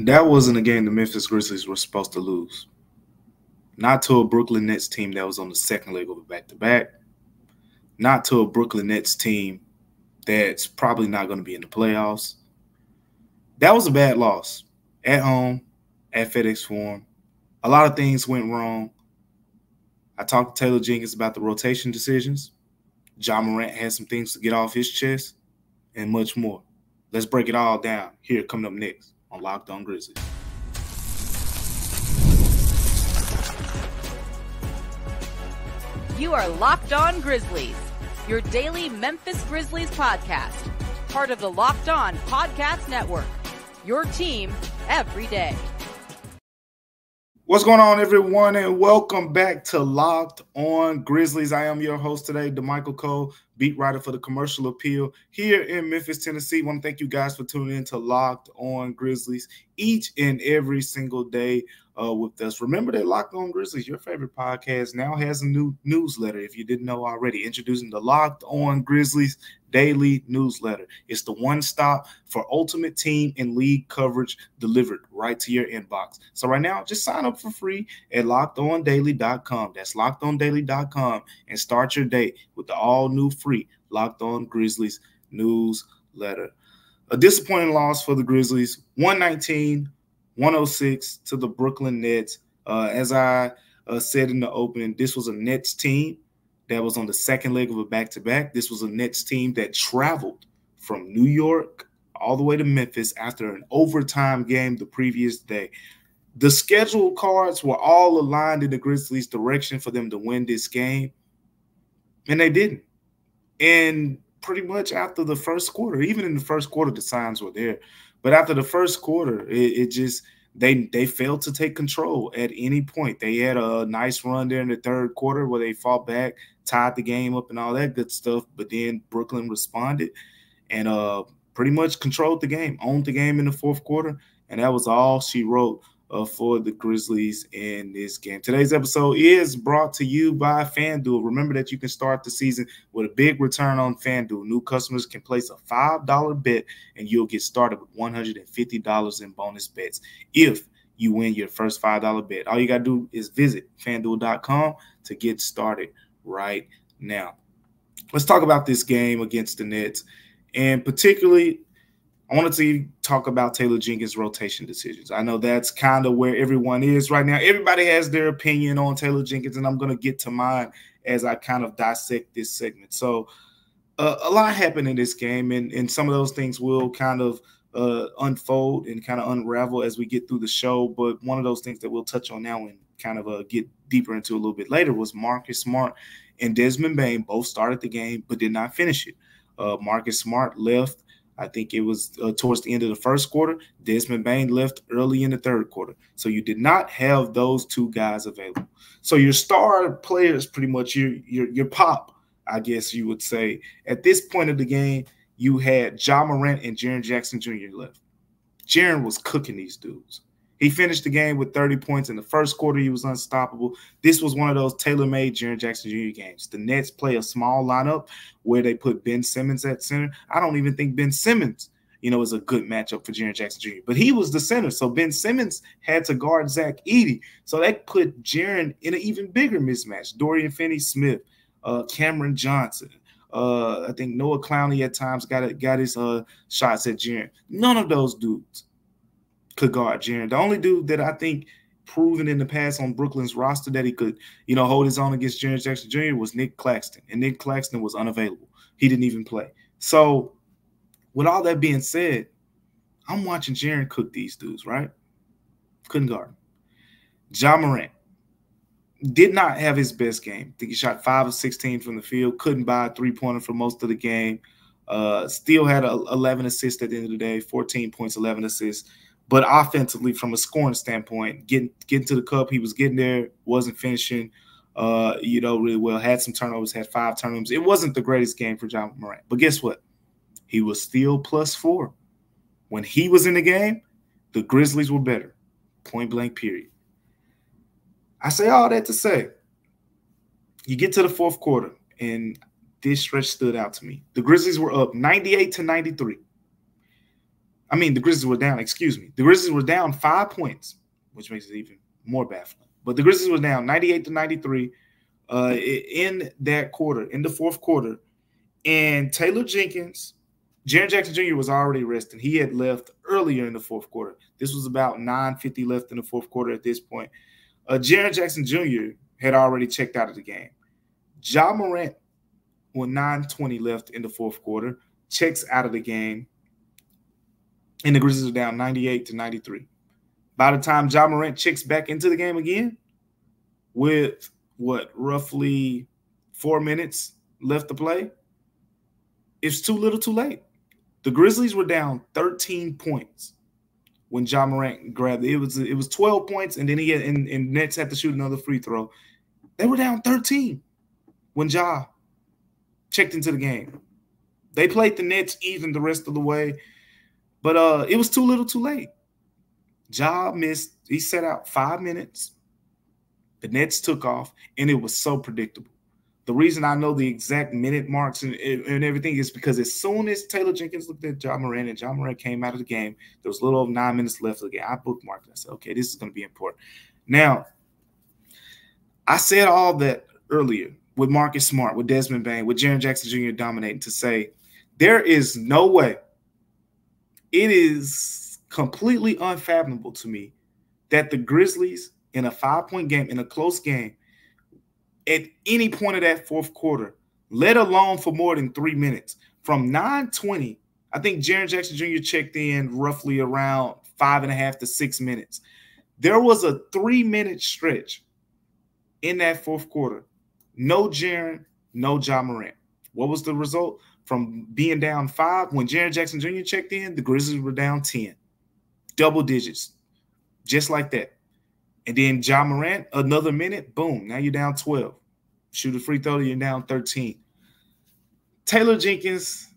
That wasn't a game the Memphis Grizzlies were supposed to lose. Not to a Brooklyn Nets team that was on the second leg of a back-to-back. Not to a Brooklyn Nets team that's probably not going to be in the playoffs. That was a bad loss. At home, at FedEx Forum. A lot of things went wrong. I talked to Taylor Jenkins about the rotation decisions. Ja Morant had some things to get off his chest, and much more. Let's break it all down here coming up next on Locked On Grizzlies. You are Locked On Grizzlies, your daily Memphis Grizzlies podcast, part of the Locked On Podcast Network, your team every day. What's going on, everyone, and welcome back to Locked On Grizzlies. I am your host today, Damichael Cole, beat writer for the Commercial Appeal here in Memphis, Tennessee. I want to thank you guys for tuning in to Locked On Grizzlies each and every single day with us. Remember that Locked On Grizzlies, your favorite podcast, now has a new newsletter, if you didn't know already, introducing the Locked On Grizzlies daily newsletter. It's the one stop for ultimate team and league coverage delivered right to your inbox. So right now, just sign up for free at lockedondaily.com. That's lockedondaily.com and start your day with the all new free Locked On Grizzlies newsletter. A disappointing loss for the Grizzlies, 119-106 to the Brooklyn Nets. As I said in the opening, this was a Nets team that was on the second leg of a back-to-back. This was a Nets team that traveled from New York all the way to Memphis after an overtime game the previous day. The schedule cards were all aligned in the Grizzlies' direction for them to win this game, and they didn't. And pretty much after the first quarter, even in the first quarter, the signs were there. But after the first quarter, they failed to take control at any point. They had a nice run there in the third quarter where they fought back, tied the game up and all that good stuff. But then Brooklyn responded and pretty much controlled the game, owned the game in the fourth quarter. And that was all she wrote for the Grizzlies in this game. Today's episode is brought to you by FanDuel. Remember that you can start the season with a big return on FanDuel. New customers can place a $5 bet and you'll get started with $150 in bonus bets if you win your first $5 bet. All you got to do is visit FanDuel.com to get started right now. Let's talk about this game against the Nets, and particularly I wanted to talk about Taylor Jenkins' rotation decisions. I know that's kind of where everyone is right now. Everybody has their opinion on Taylor Jenkins, and I'm going to get to mine as I kind of dissect this segment. So a lot happened in this game, and some of those things will kind of unfold and kind of unravel as we get through the show. But one of those things that we'll touch on now and kind of get deeper into a little bit later was Marcus Smart and Desmond Bane both started the game but did not finish it. Marcus Smart left, I think it was towards the end of the first quarter. Desmond Bane left early in the third quarter. So you did not have those two guys available. So your star players, pretty much your pop, I guess you would say. At this point of the game, you had Ja Morant and Jaren Jackson Jr. left. Jaren was cooking these dudes. He finished the game with 30 points. In the first quarter, he was unstoppable. This was one of those tailor-made Jaren Jackson Jr. games. The Nets play a small lineup where they put Ben Simmons at center. I don't even think Ben Simmons, is a good matchup for Jaren Jackson Jr., but he was the center. So Ben Simmons had to guard Zach Edey. So that put Jaren in an even bigger mismatch. Dorian Finney-Smith, Cameron Johnson. I think Noah Clowney at times got his shots at Jaren. None of those dudes could guard Jaren. The only dude that I think proven in the past on Brooklyn's roster that he could, hold his own against Jaren Jackson Jr. was Nick Claxton, and Nick Claxton was unavailable. He didn't even play. So with all that being said, I'm watching Jaren cook these dudes, right? Couldn't guard him. Ja Morant did not have his best game. I think he shot 5 of 16 from the field, couldn't buy a three-pointer for most of the game. Still had 11 assists at the end of the day, 14 points, 11 assists. But offensively, from a scoring standpoint, getting to the cup, he was getting there, wasn't finishing, really well. Had some turnovers, had 5 turnovers. It wasn't the greatest game for Ja Morant. But guess what? He was still +4. When he was in the game, the Grizzlies were better. Point blank, period. I say all that to say, you get to the fourth quarter, and this stretch stood out to me. The Grizzlies were up 98-93. I mean, the Grizzlies were down, excuse me. The Grizzlies were down 5 points, which makes it even more baffling. But the Grizzlies were down 98-93 in that quarter, in the fourth quarter. And Taylor Jenkins, Jaren Jackson Jr. was already resting. He had left earlier in the fourth quarter. This was about 9:50 left in the fourth quarter at this point. Jaren Jackson Jr. had already checked out of the game. Ja Morant, with 9:20 left in the fourth quarter, checks out of the game. And the Grizzlies are down 98-93. By the time Ja Morant checks back into the game again, with roughly 4 minutes left to play, it's too little too late. The Grizzlies were down 13 points when Ja Morant grabbed it. It was 12 points, and then and Nets had to shoot another free throw. They were down 13 when Ja checked into the game. They played the Nets even the rest of the way, but it was too little too late. Ja missed. He set out 5 minutes. The Nets took off, and it was so predictable. The reason I know the exact minute marks and everything is because as soon as Taylor Jenkins looked at Ja Morant and Ja Morant came out of the game, there was a little over 9 minutes left of the game. I bookmarked it. I said, okay, this is going to be important. Now, I said all that earlier with Marcus Smart, with Desmond Bane, with Jaren Jackson Jr. dominating to say there is no way. It is completely unfathomable to me that the Grizzlies in a 5-point game, in a close game, at any point of that fourth quarter, let alone for more than 3 minutes, from 9:20, I think Jaren Jackson Jr. checked in roughly around 5.5 to 6 minutes. There was a 3-minute stretch in that fourth quarter. No Jaren, no Ja Morant. What was the result? From being down 5, when Jaren Jackson Jr. checked in, the Grizzlies were down 10. Double digits. Just like that. And then Ja Morant, another minute, boom, now you're down 12. Shoot a free throw, you're down 13. Taylor Jenkins,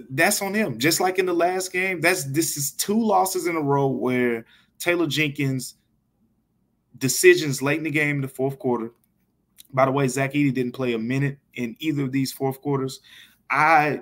that's on him. Just like in the last game, this is 2 losses in a row where Taylor Jenkins' decisions late in the game in the fourth quarter. By the way, Zach Edey didn't play a minute in either of these fourth quarters. I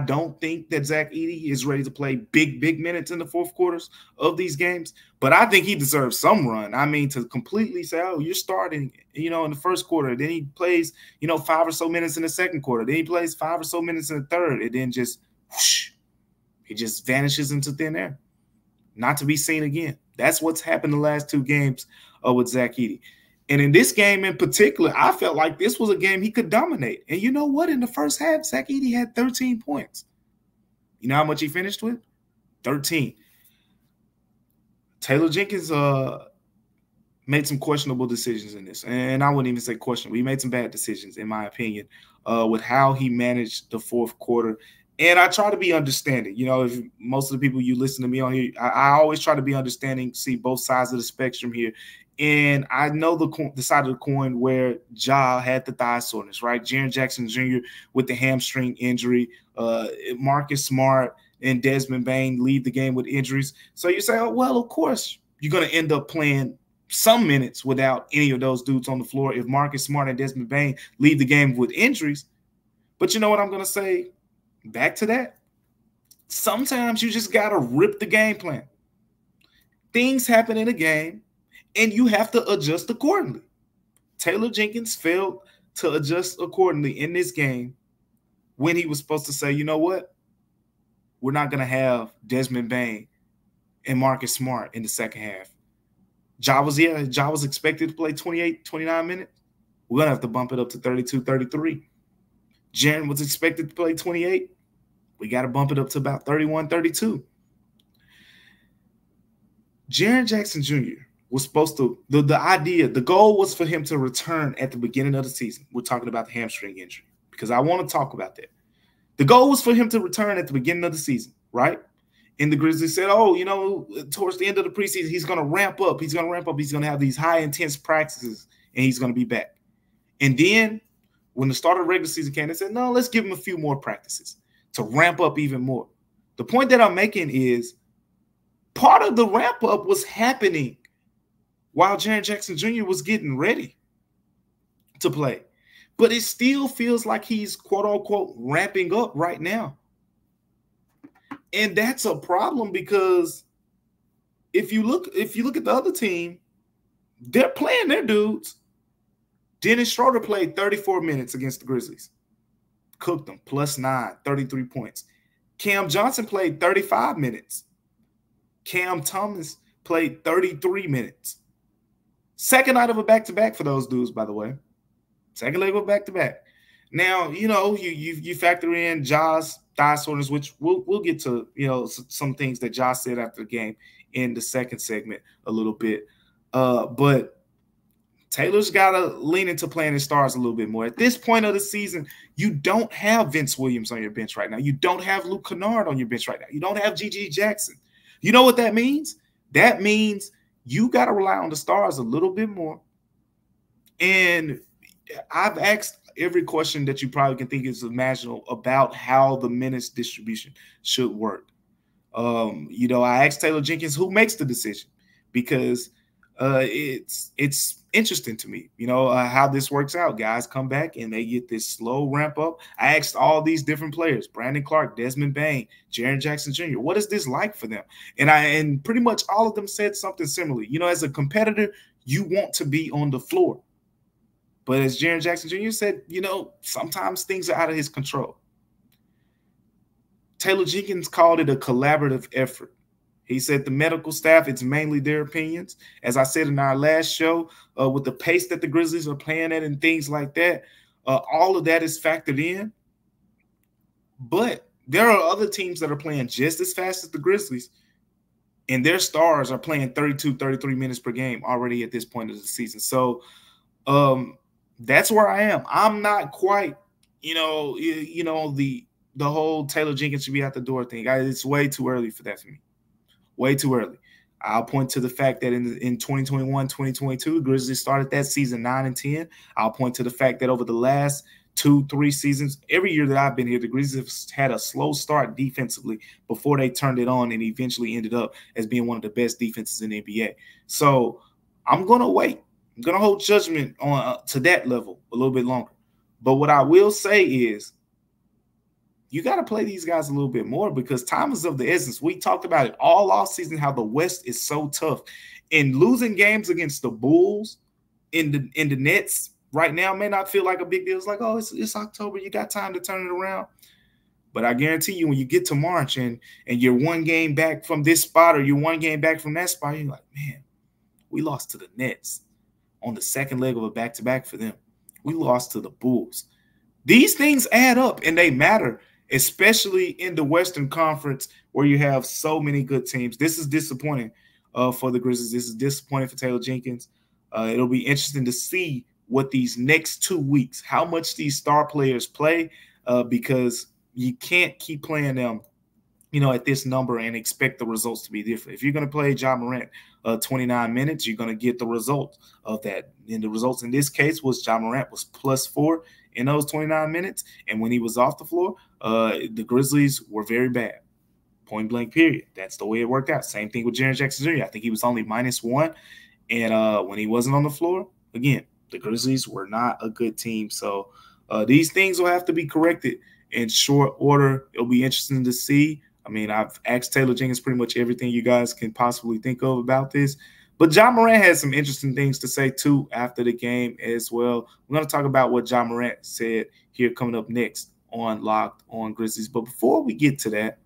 don't think that Zach Edey is ready to play big minutes in the fourth quarters of these games, but I think he deserves some run. I mean, to completely say, oh, you're starting, in the first quarter, then he plays, 5 or so minutes in the second quarter, then he plays 5 or so minutes in the third, and then just whoosh, he just vanishes into thin air, not to be seen again. That's what's happened the last 2 games with Zach Edey. And in this game in particular, I felt like this was a game he could dominate. And you know what? In the first half, Zach Edey had 13 points. You know how much he finished with? 13. Taylor Jenkins made some questionable decisions in this. And I wouldn't even say questionable. He made some bad decisions, in my opinion, with how he managed the fourth quarter. And I try to be understanding. If most of the people you listen to me on here, I always try to be understanding, see both sides of the spectrum here. And I know the side of the coin where Ja had the thigh soreness, right? Jaren Jackson Jr. with the hamstring injury, Marcus Smart and Desmond Bane lead the game with injuries. So you say, oh, well, of course, you're going to end up playing some minutes without any of those dudes on the floor if Marcus Smart and Desmond Bane lead the game with injuries. But you know what I'm going to say back to that? Sometimes you just got to rip the game plan. Things happen in a game, and you have to adjust accordingly. Taylor Jenkins failed to adjust accordingly in this game when he was supposed to say, you know what? We're not going to have Desmond Bane and Marcus Smart in the second half. Ja was expected to play 28, 29 minutes. We're going to have to bump it up to 32, 33. Jaren was expected to play 28. We got to bump it up to about 31, 32. Jaren Jackson Jr. was supposed to, the goal was for him to return at the beginning of the season. We're talking about the hamstring injury because I want to talk about that. The goal was for him to return at the beginning of the season, right? And the Grizzlies said, oh, towards the end of the preseason, he's going to ramp up. He's going to have these high intense practices and he's going to be back. And then when the start of the regular season came, they said, no, let's give him a few more practices to ramp up even more. The point that I'm making is part of the ramp up was happening while Jaren Jackson Jr. was getting ready to play. But it still feels like he's, quote-unquote, ramping up right now. And that's a problem because if you look at the other team, they're playing their dudes. Dennis Schroeder played 34 minutes against the Grizzlies. Cooked them, +9, 33 points. Cam Johnson played 35 minutes. Cam Thomas played 33 minutes. Second night of a back-to-back for those dudes, by the way. Second leg of a back-to-back. Now, you factor in Ja's thigh soreness, which we'll get to, some things that Ja said after the game in the second segment a little bit. But Taylor's got to lean into playing his stars a little bit more. At this point of the season, you don't have Vince Williams on your bench right now. You don't have Luke Kennard on your bench right now. You don't have G.G. Jackson. You know what that means? That means you got to rely on the stars a little bit more. And I've asked every question that you probably can think is imaginable about how the minutes distribution should work. I asked Taylor Jenkins who makes the decision because it's interesting to me, how this works out. Guys come back and they get this slow ramp up. I asked all these different players, Brandon Clark, Desmond Bane, Jaren Jackson Jr., what is this like for them? And pretty much all of them said something similar. As a competitor, you want to be on the floor. But as Jaren Jackson Jr. said, sometimes things are out of his control. Taylor Jenkins called it a collaborative effort. He said the medical staff, it's mainly their opinions. As I said in our last show, with the pace that the Grizzlies are playing at and things like that, all of that is factored in. But there are other teams that are playing just as fast as the Grizzlies, and their stars are playing 32, 33 minutes per game already at this point of the season. So that's where I am. I'm not quite, the whole Taylor Jenkins should be out the door thing. It's way too early for that for me. Way too early. I'll point to the fact that in 2021, 2022, the Grizzlies started that season 9-10. I'll point to the fact that over the last 2-3 seasons, every year that I've been here, the Grizzlies have had a slow start defensively before they turned it on and eventually ended up as being one of the best defenses in the NBA. So I'm going to wait. I'm going to hold judgment on to that level a little bit longer. But what I will say is, you got to play these guys a little bit more because time is of the essence. We talked about it all offseason, how the West is so tough. And losing games against the Bulls in the Nets right now may not feel like a big deal. It's like, oh, it's October. You got time to turn it around. But I guarantee you when you get to March and you're one game back from this spot or you're one game back from that spot, you're like, man, we lost to the Nets on the second leg of a back-to-back for them. We lost to the Bulls. These things add up and they matter, especially in the Western Conference where you have so many good teams. This is disappointing for the Grizzlies. This is disappointing for Taylor Jenkins. It'll be interesting to see what these next 2 weeks, how much these star players play, because you can't keep playing them, at this number and expect the results to be different. If you're going to play Ja Morant 29 minutes, you're going to get the result of that. And the results in this case was Ja Morant was +4 in those 29 minutes. And when he was off the floor, the Grizzlies were very bad. Point blank, period. That's the way it worked out. Same thing with Jaren Jackson Jr. I think he was only -1. And when he wasn't on the floor, again, the Grizzlies were not a good team. So these things will have to be corrected in short order. It'll be interesting to see. I mean, I've asked Taylor Jenkins pretty much everything you guys can possibly think of about this. But Ja Morant had some interesting things to say, too, after the game as well. We're going to talk about what Ja Morant said here coming up next on Locked on Grizzlies. But before we get to that,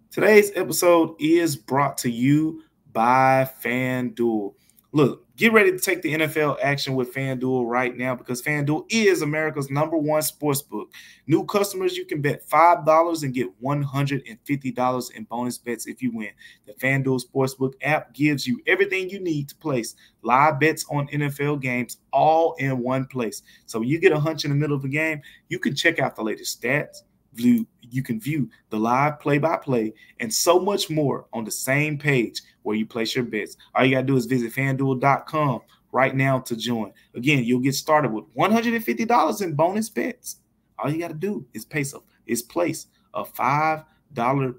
today's episode is brought to you by FanDuel. Look, get ready to take the NFL action with FanDuel right now because FanDuel is America's #1 sportsbook. New customers, you can bet $5 and get $150 in bonus bets if you win. The FanDuel Sportsbook app gives you everything you need to place live bets on NFL games all in one place. So when you get a hunch in the middle of a game, you can check out the latest stats. You can view the live play-by-play and so much more on the same page where you place your bets. All you got to do is visit FanDuel.com right now to join. Again, you'll get started with $150 in bonus bets. All you got to do is place a $5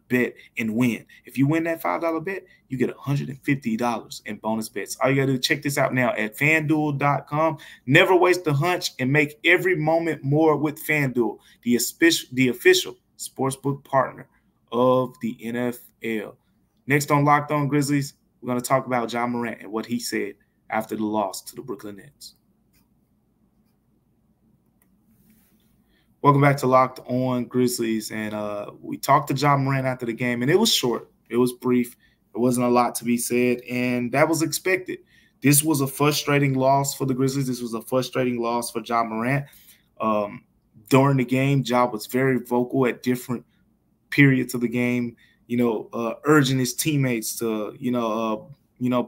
bet and win. If you win that $5 bet, you get $150 in bonus bets. All you got to do is check this out now at FanDuel.com. Never waste a hunch and make every moment more with FanDuel, the official sportsbook partner of the NFL. Next on Locked On Grizzlies, we're going to talk about Ja Morant and what he said after the loss to the Brooklyn Nets. Welcome back to Locked On Grizzlies, and we talked to Ja Morant after the game, and it was short. It was brief. There wasn't a lot to be said, and that was expected. This was a frustrating loss for the Grizzlies. This was a frustrating loss for Ja Morant. During the game, Ja was very vocal at different periods of the game, urging his teammates to,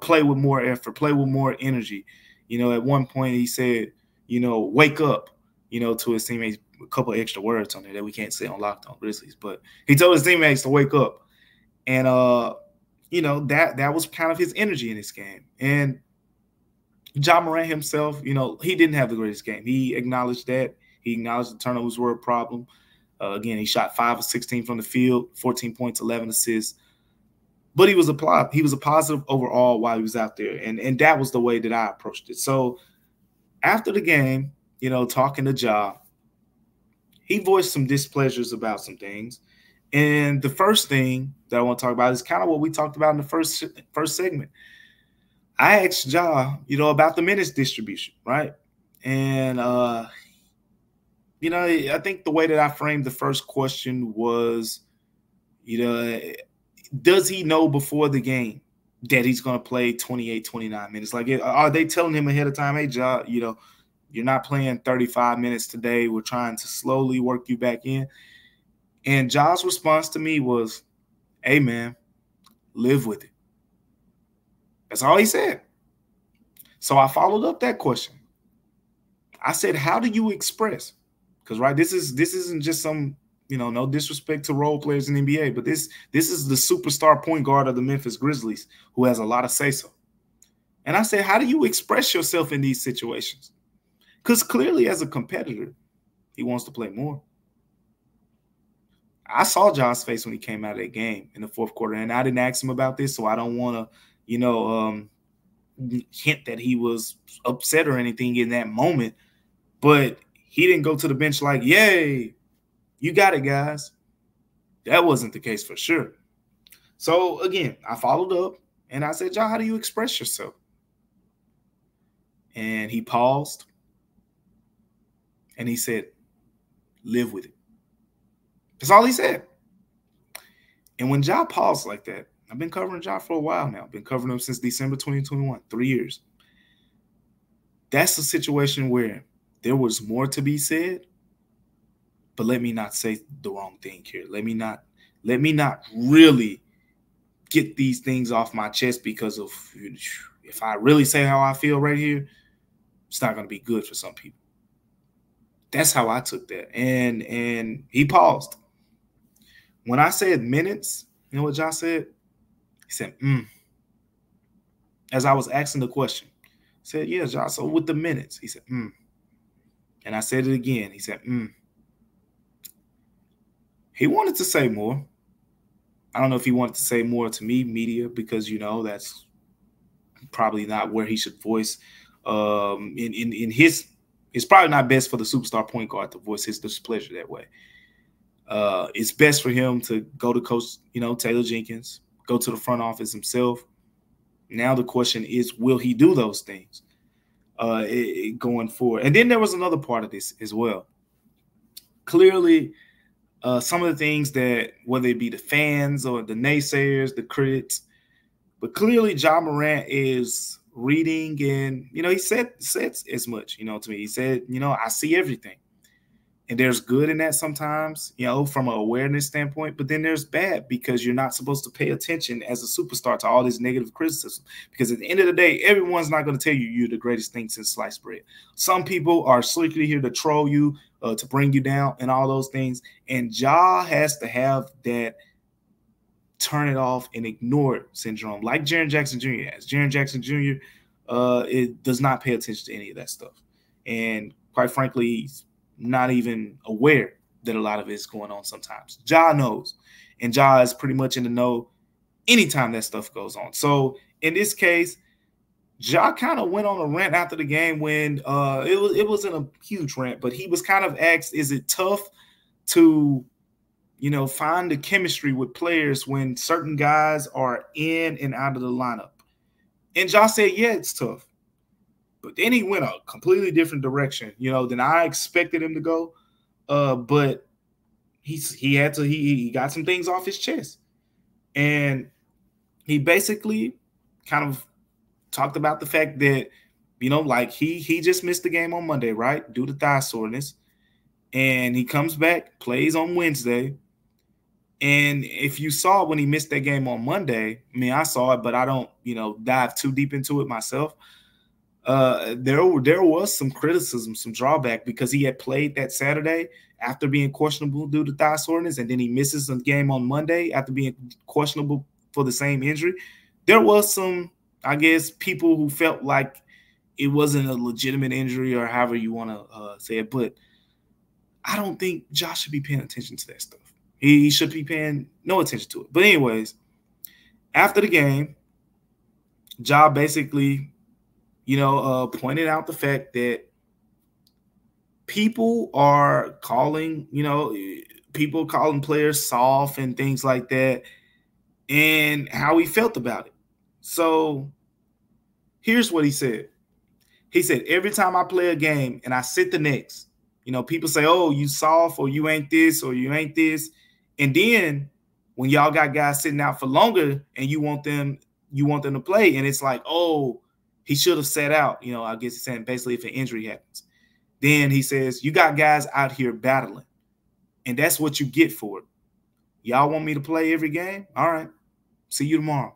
play with more effort, play with more energy. At one point he said, wake up, to his teammates. A couple of extra words on there that we can't say on Locked On Grizzlies, but he told his teammates to wake up. And, that was kind of his energy in this game. And Ja Morant himself, he didn't have the greatest game. He acknowledged that. He acknowledged the turnovers were a problem. Again, he shot 5 of 16 from the field, 14 points, 11 assists. But he was a positive overall while he was out there. And that was the way that I approached it. So after the game, talking to Ja, he voiced some displeasures about some things. And the first thing that I want to talk about is kind of what we talked about in the first segment. I asked Ja, about the minutes distribution, right? And, I think the way that I framed the first question was, does he know before the game that he's going to play 28, 29 minutes? Like, are they telling him ahead of time, hey, Ja, you're not playing 35 minutes today. We're trying to slowly work you back in. And Ja's response to me was, hey, man, live with it. That's all he said. So I followed up that question. I said, how do you express? Because, right, this isn't just some, no disrespect to role players in the NBA, but this is the superstar point guard of the Memphis Grizzlies who has a lot of say-so. And I said, how do you express yourself in these situations? Because clearly as a competitor, he wants to play more. I saw Ja's face when he came out of that game in the fourth quarter, and I didn't ask him about this, so I don't want to, hint that he was upset or anything in that moment. But he didn't go to the bench like, yay, you got it, guys. That wasn't the case for sure. So, again, I followed up, and I said, Ja, how do you express yourself? And he paused, and he said, live with it. That's all he said. And when Ja paused like that, I've been covering Ja for a while now. I've been covering him since December 2021, 3 years. That's a situation where there was more to be said, but let me not say the wrong thing here. Let me not really get these things off my chest, because of if I really say how I feel right here, it's not going to be good for some people. That's how I took that. And he paused. When I said minutes, you know what Ja said? He said, As I was asking the question, I said, yeah, Ja, so with the minutes. He said, And I said it again. He said, He wanted to say more. I don't know if he wanted to say more to me, media, because, that's probably not where he should voice. In his, it's probably not best for the superstar point guard to voice his displeasure that way. It's best for him to go to Coach, Taylor Jenkins, go to the front office himself. Now the question is, will he do those things going forward? And then there was another part of this as well. Clearly, some of the things that, whether it be the fans or the naysayers, the critics, but clearly Ja Morant is reading, and, he said as much, to me. He said, I see everything. And there's good in that sometimes, from an awareness standpoint, but then there's bad, because you're not supposed to pay attention as a superstar to all this negative criticism, because at the end of the day, everyone's not going to tell you you're the greatest thing since sliced bread. Some people are strictly here to troll you, to bring you down and all those things. And Ja has to have that turn it off and ignore it syndrome, like Jaren Jackson Jr. has. Jaren Jackson Jr. It does not pay attention to any of that stuff. And quite frankly, he's not even aware that a lot of it is going on sometimes. Ja knows, and Ja is pretty much in the know anytime that stuff goes on. So in this case, Ja kind of went on a rant after the game when it wasn't a huge rant, but he was kind of asked, is it tough to find the chemistry with players when certain guys are in and out of the lineup. And Ja said, yeah, it's tough. But then he went a completely different direction, than I expected him to go. But he got some things off his chest. And he basically kind of talked about the fact that, he just missed the game on Monday, right? Due to thigh soreness. And he comes back, plays on Wednesday. And if you saw when he missed that game on Monday, I saw it, but I don't, dive too deep into it myself. There was some criticism, some drawback, because he had played that Saturday after being questionable due to thigh soreness, and then he misses a game on Monday after being questionable for the same injury. There was some, I guess, people who felt like it wasn't a legitimate injury or however you want to say it, but I don't think Josh should be paying attention to that stuff. He should be paying no attention to it. But anyways, after the game, Ja basically, pointed out the fact that people are calling, people calling players soft and things like that, and how he felt about it. So here's what he said. He said, every time I play a game and I sit the next, people say, oh, you soft, or you ain't this, or you ain't this. And then when y'all got guys sitting out for longer and you want them to play, and it's like, oh, he should have sat out. I guess he's saying basically if an injury happens. Then he says, you got guys out here battling, and that's what you get for it. Y'all want me to play every game? All right. See you tomorrow.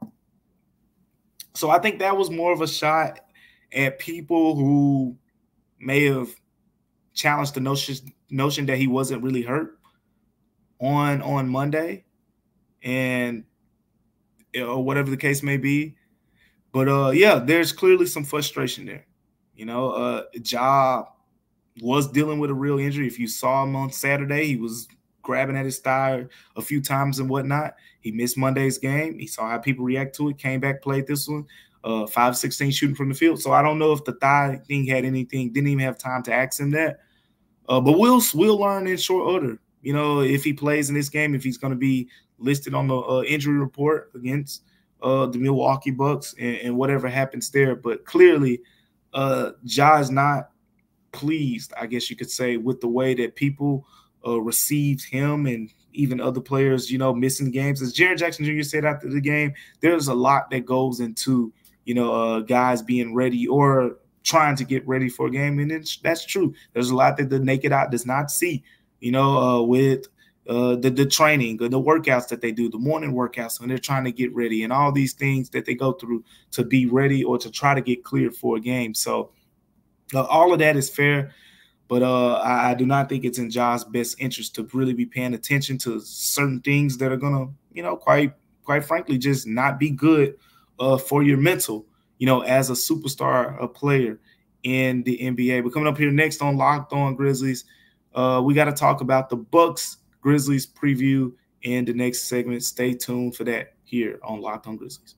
So I think that was more of a shot at people who may have challenged the notion that he wasn't really hurt on Monday, and whatever the case may be. But yeah, there's clearly some frustration there. Ja was dealing with a real injury. If you saw him on Saturday, he was grabbing at his thigh a few times and whatnot. He missed Monday's game. He saw how people react to it, came back, played this one, 5-16 shooting from the field. So I don't know if the thigh thing had anything, didn't even have time to ask him that. But we'll learn in short order, if he plays in this game, if he's going to be listed on the injury report against the Milwaukee Bucks and whatever happens there. But clearly, Ja is not pleased, I guess you could say, with the way that people received him and even other players, missing games. As Jaren Jackson Jr. said after the game, there's a lot that goes into, guys being ready or trying to get ready for a game. And that's true. There's a lot that the naked eye does not see, with the training, the workouts that they do, the morning workouts when they're trying to get ready, and all these things that they go through to be ready or to try to get cleared for a game. So all of that is fair, but I do not think it's in Ja's best interest to really be paying attention to certain things that are going to, quite frankly, just not be good for your mental, as a superstar, a player in the NBA. But coming up here next on Locked On Grizzlies, we got to talk about the Bucks Grizzlies preview in the next segment. Stay tuned for that here on Locked On Grizzlies.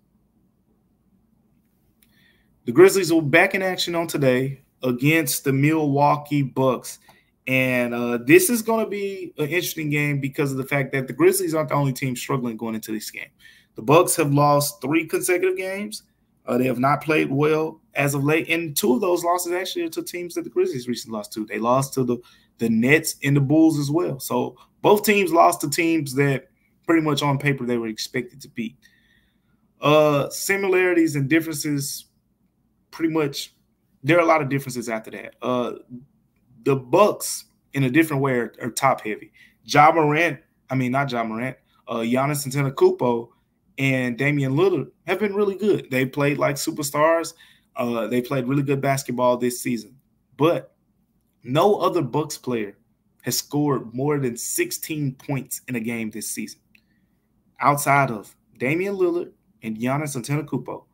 The Grizzlies will be back in action on today against the Milwaukee Bucks. And this is going to be an interesting game because of the fact that the Grizzlies aren't the only team struggling going into this game. The Bucks have lost 3 consecutive games. They have not played well as of late. And 2 of those losses actually are to teams that the Grizzlies recently lost to. They lost to the Nets and the Bulls as well. So both teams lost to teams that pretty much on paper they were expected to beat. Similarities and differences, pretty much, there are a lot of differences after that. The Bucks, in a different way, are top-heavy. Ja Morant, Giannis Antetokounmpo and Damian Lillard have been really good. They played like superstars. They played really good basketball this season. But no other Bucks player has scored more than 16 points in a game this season. Outside of Damian Lillard and Giannis Antetokounmpo,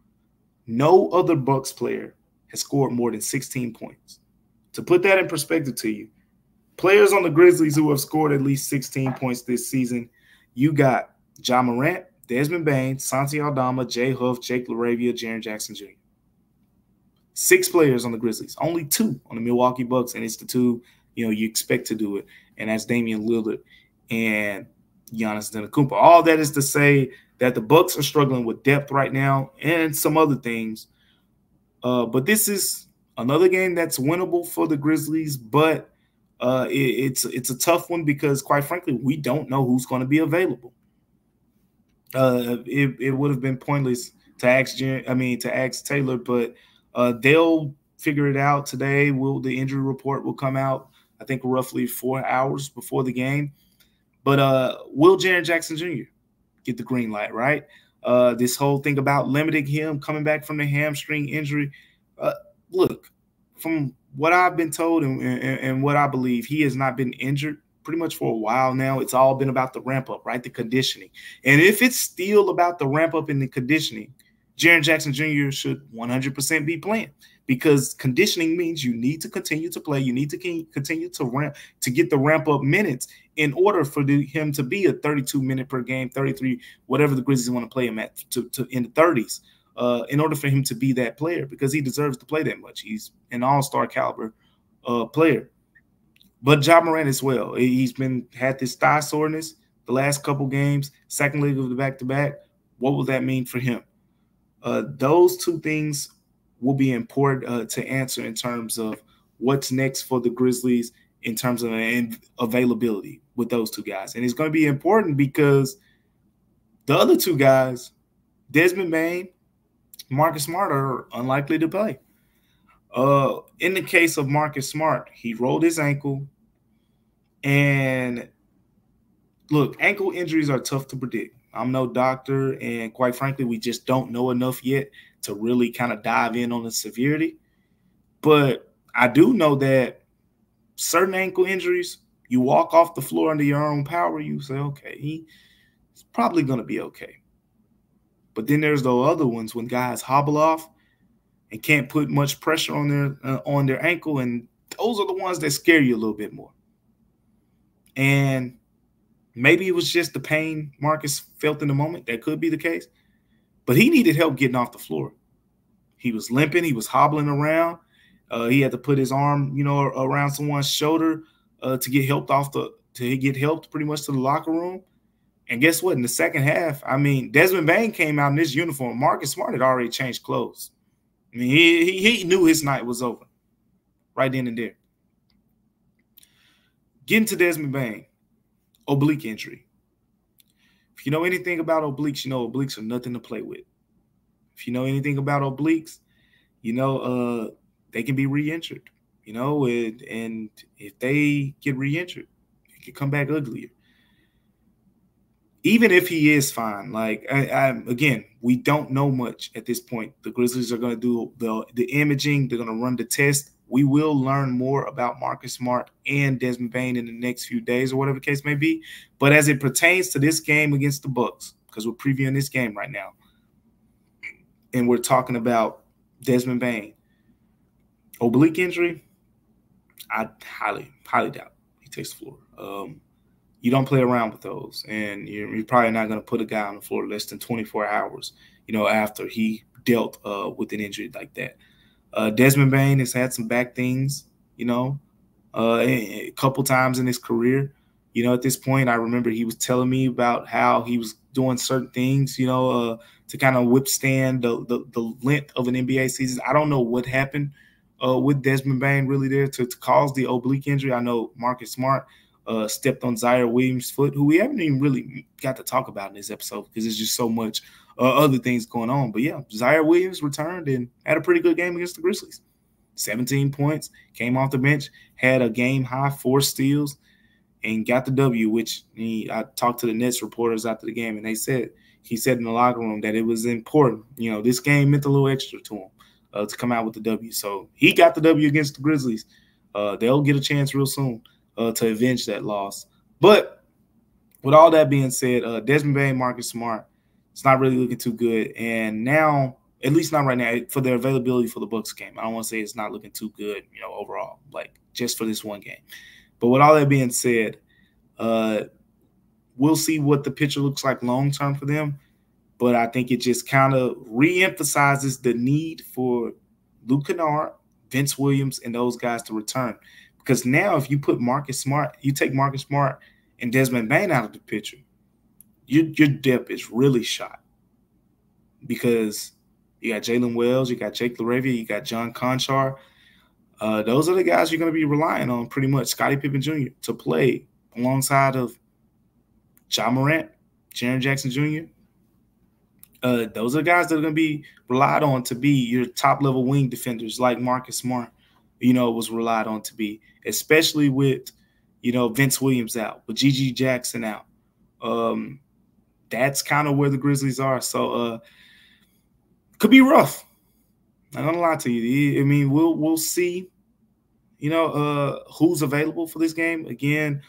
no other Bucks player has scored more than 16 points. To put that in perspective to you, players on the Grizzlies who have scored at least 16 points this season, you got Ja Morant, Desmond Bane, Santi Aldama, Jay Huff, Jake LaRavia, Jaren Jackson Jr. 6 players on the Grizzlies, only 2 on the Milwaukee Bucks, and it's the 2 you expect to do it, and that's Damian Lillard and Giannis Antetokounmpo. All that is to say that the Bucks are struggling with depth right now and some other things. But this is another game that's winnable for the Grizzlies, but it's a tough one because, quite frankly, we don't know who's going to be available. It would have been pointless to ask Taylor, but they'll figure it out today. The injury report will come out, I think, roughly 4 hours before the game. But will Jaren Jackson Jr. get the green light, right? This whole thing about limiting him coming back from the hamstring injury. Look, from what I've been told and what I believe, he has not been injured pretty much for a while now. It's all been about the ramp up, right? The conditioning. And if it's still about the ramp up and the conditioning, Jaren Jackson Jr. should 100% be playing, because conditioning means you need to continue to play. You need to continue to get the ramp up minutes in order for him to be a 32-minute per game, 33, whatever the Grizzlies want to play him at, to in the 30s, in order for him to be that player, because he deserves to play that much. He's an all-star caliber player. But Ja Morant as well. He's had this thigh soreness the last couple games, second leg of the back-to-back. What will that mean for him? Those two things will be important to answer in terms of what's next for the Grizzlies in terms of availability with those two guys. And it's going to be important because the other two guys, Desmond Bane, Marcus Smart, are unlikely to play. In the case of Marcus Smart, he rolled his ankle. And look, ankle injuries are tough to predict. I'm no doctor, and quite frankly, we just don't know enough yet to really kind of dive in on the severity. But I do know that certain ankle injuries, you walk off the floor under your own power, you say, okay, he's probably going to be okay. But then there's those other ones when guys hobble off and can't put much pressure on their ankle, and those are the ones that scare you a little bit more. And maybe it was just the pain Marcus felt in the moment. That could be the case. But he needed help getting off the floor. He was limping. He was hobbling around. He had to put his arm, around someone's shoulder to get helped pretty much to the locker room. And guess what? In the second half, Desmond Bane came out in this uniform. Marcus Smart had already changed clothes. He knew his night was over right then and there. Getting to Desmond Bane, oblique injury. If you know anything about obliques, you know obliques are nothing to play with. If you know anything about obliques, they can be re-injured, and if they get re-injured, it can come back uglier. Even if he is fine, again, we don't know much at this point. The Grizzlies are going to do the imaging. They're going to run the test. We will learn more about Marcus Smart and Desmond Bane in the next few days or whatever the case may be. But as it pertains to this game against the Bucks, because we're previewing this game right now, and we're talking about Desmond Bane, oblique injury, I highly, highly doubt he takes the floor. You don't play around with those, and you're probably not going to put a guy on the floor less than 24 hours, after he dealt with an injury like that. Desmond Bane has had some back things, a couple times in his career. At this point, I remember he was telling me about how he was doing certain things, to kind of withstand the length of an NBA season. I don't know what happened with Desmond Bane really there to cause the oblique injury. I know Marcus Smart stepped on Zaire Williams' foot, who we haven't even really got to talk about in this episode because there's just so much other things going on. But yeah, Zaire Williams returned and had a pretty good game against the Grizzlies. 17 points, came off the bench, had a game-high 4 steals, and got the W, which I talked to the Nets reporters after the game, and he said in the locker room that it was important. This game meant a little extra to him to come out with the W. So he got the W against the Grizzlies. They'll get a chance real soon to avenge that loss. But with all that being said, Desmond Bane, Marcus Smart, it's not really looking too good. And now, at least not right now, for their availability for the Bucks game, I don't want to say it's not looking too good, overall, just for this one game. But with all that being said, we'll see what the picture looks like long-term for them. But I think it just kind of re-emphasizes the need for Luke Kennard, Vince Williams, and those guys to return. Because now if you put you take Marcus Smart and Desmond Bane out of the picture, your depth is really shot because you got Jalen Wells, you got Jake LaRavia, you got John Conchar. Those are the guys you're going to be relying on pretty much, Scottie Pippen Jr., to play alongside of Ja Morant, Jaren Jackson Jr. Those are the guys that are going to be relied on to be your top-level wing defenders like Marcus Smart, was relied on to be, especially with, Vince Williams out, with Gigi Jackson out. That's kind of where the Grizzlies are. So could be rough. Not gonna lie to you. I mean, we'll see, who's available for this game. Again,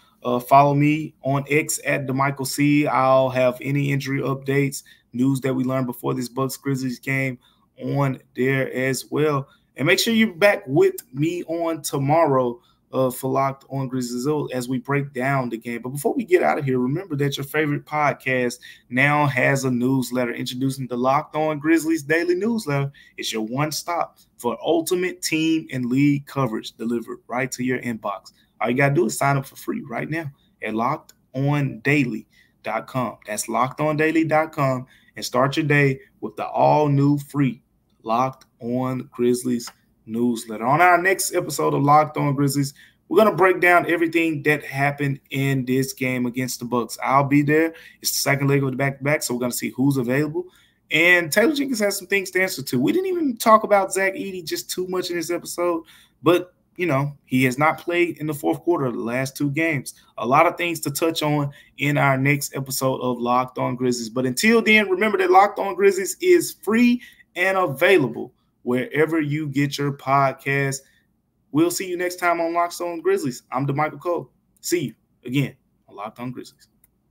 follow me on X at Damichael C. I'll have any injury updates, news that we learned before this Bucks Grizzlies game on there as well. And make sure you're back with me on tomorrow for Locked On Grizzlies as we break down the game. But before we get out of here, remember that your favorite podcast now has a newsletter. Introducing the Locked On Grizzlies Daily Newsletter. It's your one stop for ultimate team and league coverage delivered right to your inbox. All you got to do is sign up for free right now at LockedOnDaily.com. That's LockedOnDaily.com, and start your day with the all-new free Locked On Grizzlies newsletter. On our next episode of Locked On Grizzlies, we're going to break down everything that happened in this game against the Bucks. I'll be there. It's the second leg of the back-to-back, so we're going to see who's available. And Taylor Jenkins has some things to answer to. We didn't even talk about Zach Edey just too much in this episode, but he has not played in the fourth quarter of the last two games. A lot of things to touch on in our next episode of Locked On Grizzlies. But until then, remember that Locked On Grizzlies is free and available wherever you get your podcast. We'll see you next time on Locked On Grizzlies. I'm Damichael Cole. See you again on Locked On Grizzlies.